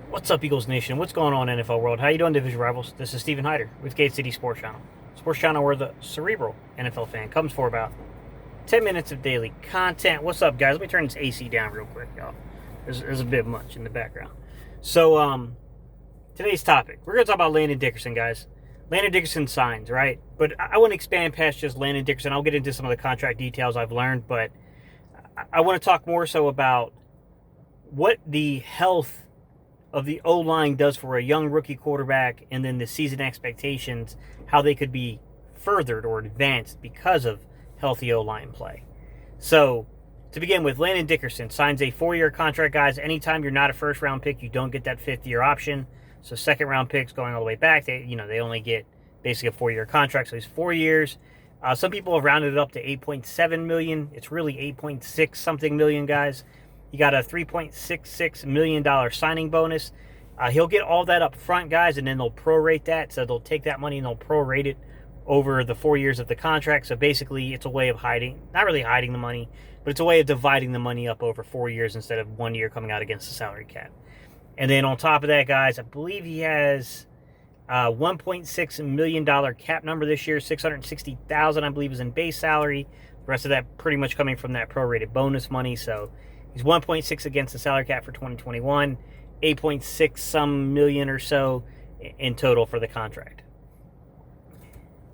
What's up, Eagles Nation? What's going on, NFL world? How you doing, Division Rivals? This is Stephen Hyder with Gate City Sports Channel. Sports Channel where the cerebral NFL fan comes for about 10 minutes of daily content. What's up, guys? Let me turn this AC down real quick, y'all. There's a bit much in the background. So, today's topic. We're going to talk about Landon Dickerson, guys. Landon Dickerson signs, right? But I want to expand past just Landon Dickerson. I'll get into some of the contract details I've learned, but I want to talk more so about what the health of the O-line does for a young rookie quarterback, and then the season expectations, how they could be furthered or advanced because of healthy O-line play. So, to begin with, Landon Dickerson signs a 4-year contract, guys. Anytime you're not a first-round pick, you don't get that 5th-year option. So second-round picks going all the way back, they only get basically a 4-year contract. So he's 4 years. Some people have rounded it up to $8.7 million. It's really $8.6 something million, guys. He got a $3.66 million signing bonus. He'll get all that up front, guys, and then they'll prorate that. So they'll take that money and they'll prorate it over the 4 years of the contract. So basically, it's a way of not really hiding the money, but it's a way of dividing the money up over 4 years instead of 1 year coming out against the salary cap. And then on top of that, guys, I believe he has $1.6 million cap number this year. $660,000, I believe, is in base salary. The rest of that pretty much coming from that prorated bonus money. So he's 1.6 against the salary cap for 2021, 8.6 some million or so in total for the contract.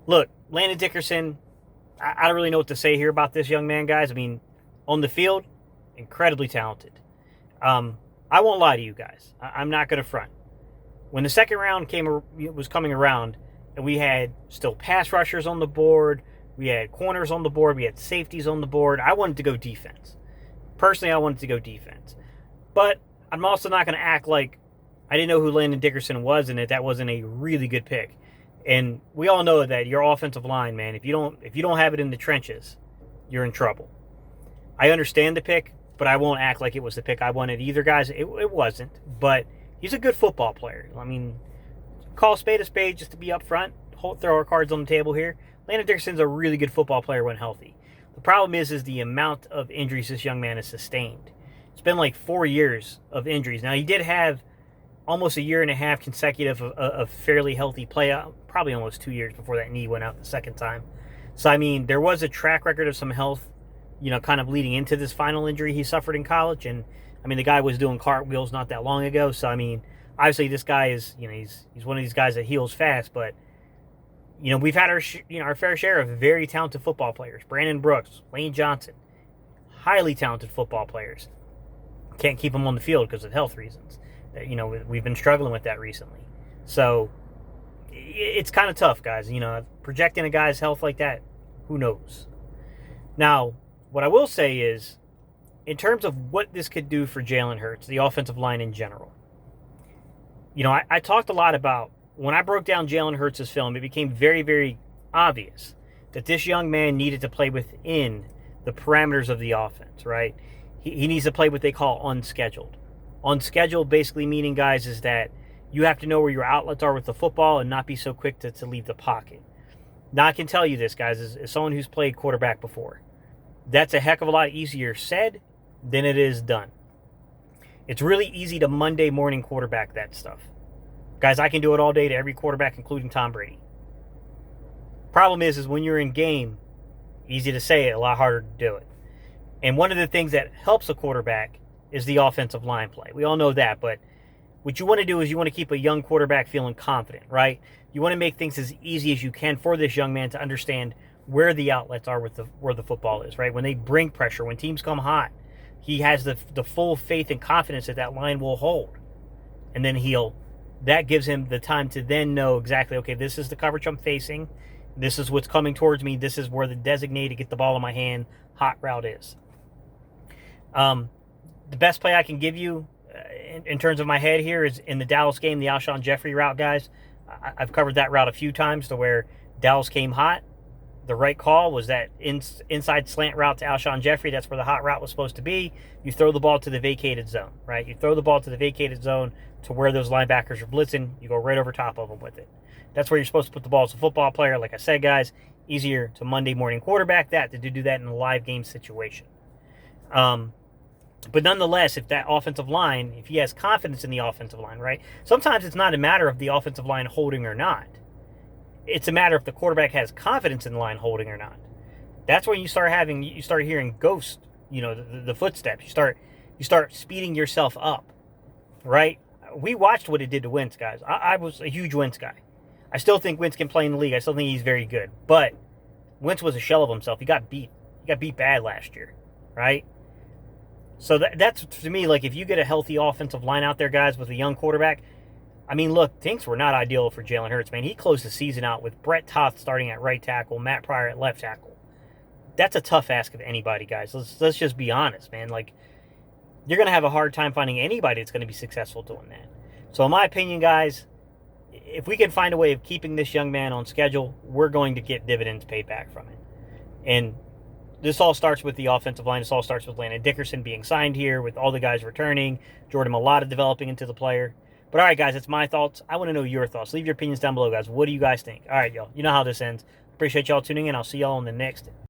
Look, Landon Dickerson, I don't really know what to say here about this young man, guys. I mean, on the field, incredibly talented. I won't lie to you guys. I'm not going to front. When the second round was coming around, and we had still pass rushers on the board, we had corners on the board, we had safeties on the board, I wanted to go defense. Personally, I wanted to go defense. But I'm also not going to act like I didn't know who Landon Dickerson was and that wasn't a really good pick. And we all know that your offensive line, man, if you don't have it in the trenches, you're in trouble. I understand the pick, but I won't act like it was the pick I wanted either, guys. It wasn't. But he's a good football player. I mean, call a spade just to be up front. Throw our cards on the table here. Landon Dickerson's a really good football player when healthy. The problem is the amount of injuries this young man has sustained. It's been like 4 years of injuries. Now, he did have almost a year and a half consecutive of fairly healthy play, probably almost 2 years before that knee went out the second time. So, I mean, there was a track record of some health, kind of leading into this final injury he suffered in college. And, I mean, the guy was doing cartwheels not that long ago. So, I mean, obviously this guy is, he's one of these guys that heals fast, but we've had our fair share of very talented football players. Brandon Brooks, Lane Johnson, highly talented football players. Can't keep them on the field because of health reasons. We've been struggling with that recently. So it's kind of tough, guys. Projecting a guy's health like that, who knows? Now, what I will say is, in terms of what this could do for Jalen Hurts, the offensive line in general, I talked a lot about, when I broke down Jalen Hurts' film, it became very, very obvious that this young man needed to play within the parameters of the offense, right? He needs to play what they call unscheduled. Unscheduled basically meaning, guys, is that you have to know where your outlets are with the football and not be so quick to leave the pocket. Now, I can tell you this, guys, as someone who's played quarterback before, that's a heck of a lot easier said than it is done. It's really easy to Monday morning quarterback that stuff. Guys, I can do it all day to every quarterback, including Tom Brady. Problem is when you're in game, easy to say it, a lot harder to do it. And one of the things that helps a quarterback is the offensive line play. We all know that, but what you want to do is you want to keep a young quarterback feeling confident, right? You want to make things as easy as you can for this young man to understand where the outlets are where the football is, right? When they bring pressure, when teams come hot, he has the full faith and confidence that line will hold. And then that gives him the time to then know exactly, okay, this is the coverage I'm facing. This is what's coming towards me. This is where the designated get the ball in my hand hot route is. The best play I can give you in terms of my head here is in the Dallas game, the Alshon Jeffrey route, guys. I've covered that route a few times to where Dallas came hot. The right call was that inside slant route to Alshon Jeffrey. That's where the hot route was supposed to be. You throw the ball to the vacated zone, right? You throw the ball to the vacated zone to where those linebackers are blitzing. You go right over top of them with it. That's where you're supposed to put the ball as a football player. Like I said, guys, easier to Monday morning quarterback that than to do that in a live game situation. But nonetheless, if that offensive line, if he has confidence in the offensive line, right? Sometimes it's not a matter of the offensive line holding or not. It's a matter if the quarterback has confidence in the line holding or not. That's when you start hearing ghosts, the footsteps. You start speeding yourself up, right? We watched what it did to Wentz, guys. I was a huge Wentz guy. I still think Wentz can play in the league. I still think he's very good. But Wentz was a shell of himself. He got beat. He got beat bad last year, right? So that's, to me, like, if you get a healthy offensive line out there, guys, with a young quarterback, I mean, look, things were not ideal for Jalen Hurts, man. He closed the season out with Brett Toth starting at right tackle, Matt Pryor at left tackle. That's a tough ask of anybody, guys. Let's just be honest, man. Like, you're going to have a hard time finding anybody that's going to be successful doing that. So in my opinion, guys, if we can find a way of keeping this young man on schedule, we're going to get dividends paid back from it. And this all starts with the offensive line. This all starts with Landon Dickerson being signed here, with all the guys returning, Jordan Mailata developing into the player. But all right, guys, that's my thoughts. I want to know your thoughts. Leave your opinions down below, guys. What do you guys think? All right, y'all. You know how this ends. Appreciate y'all tuning in. I'll see y'all in the next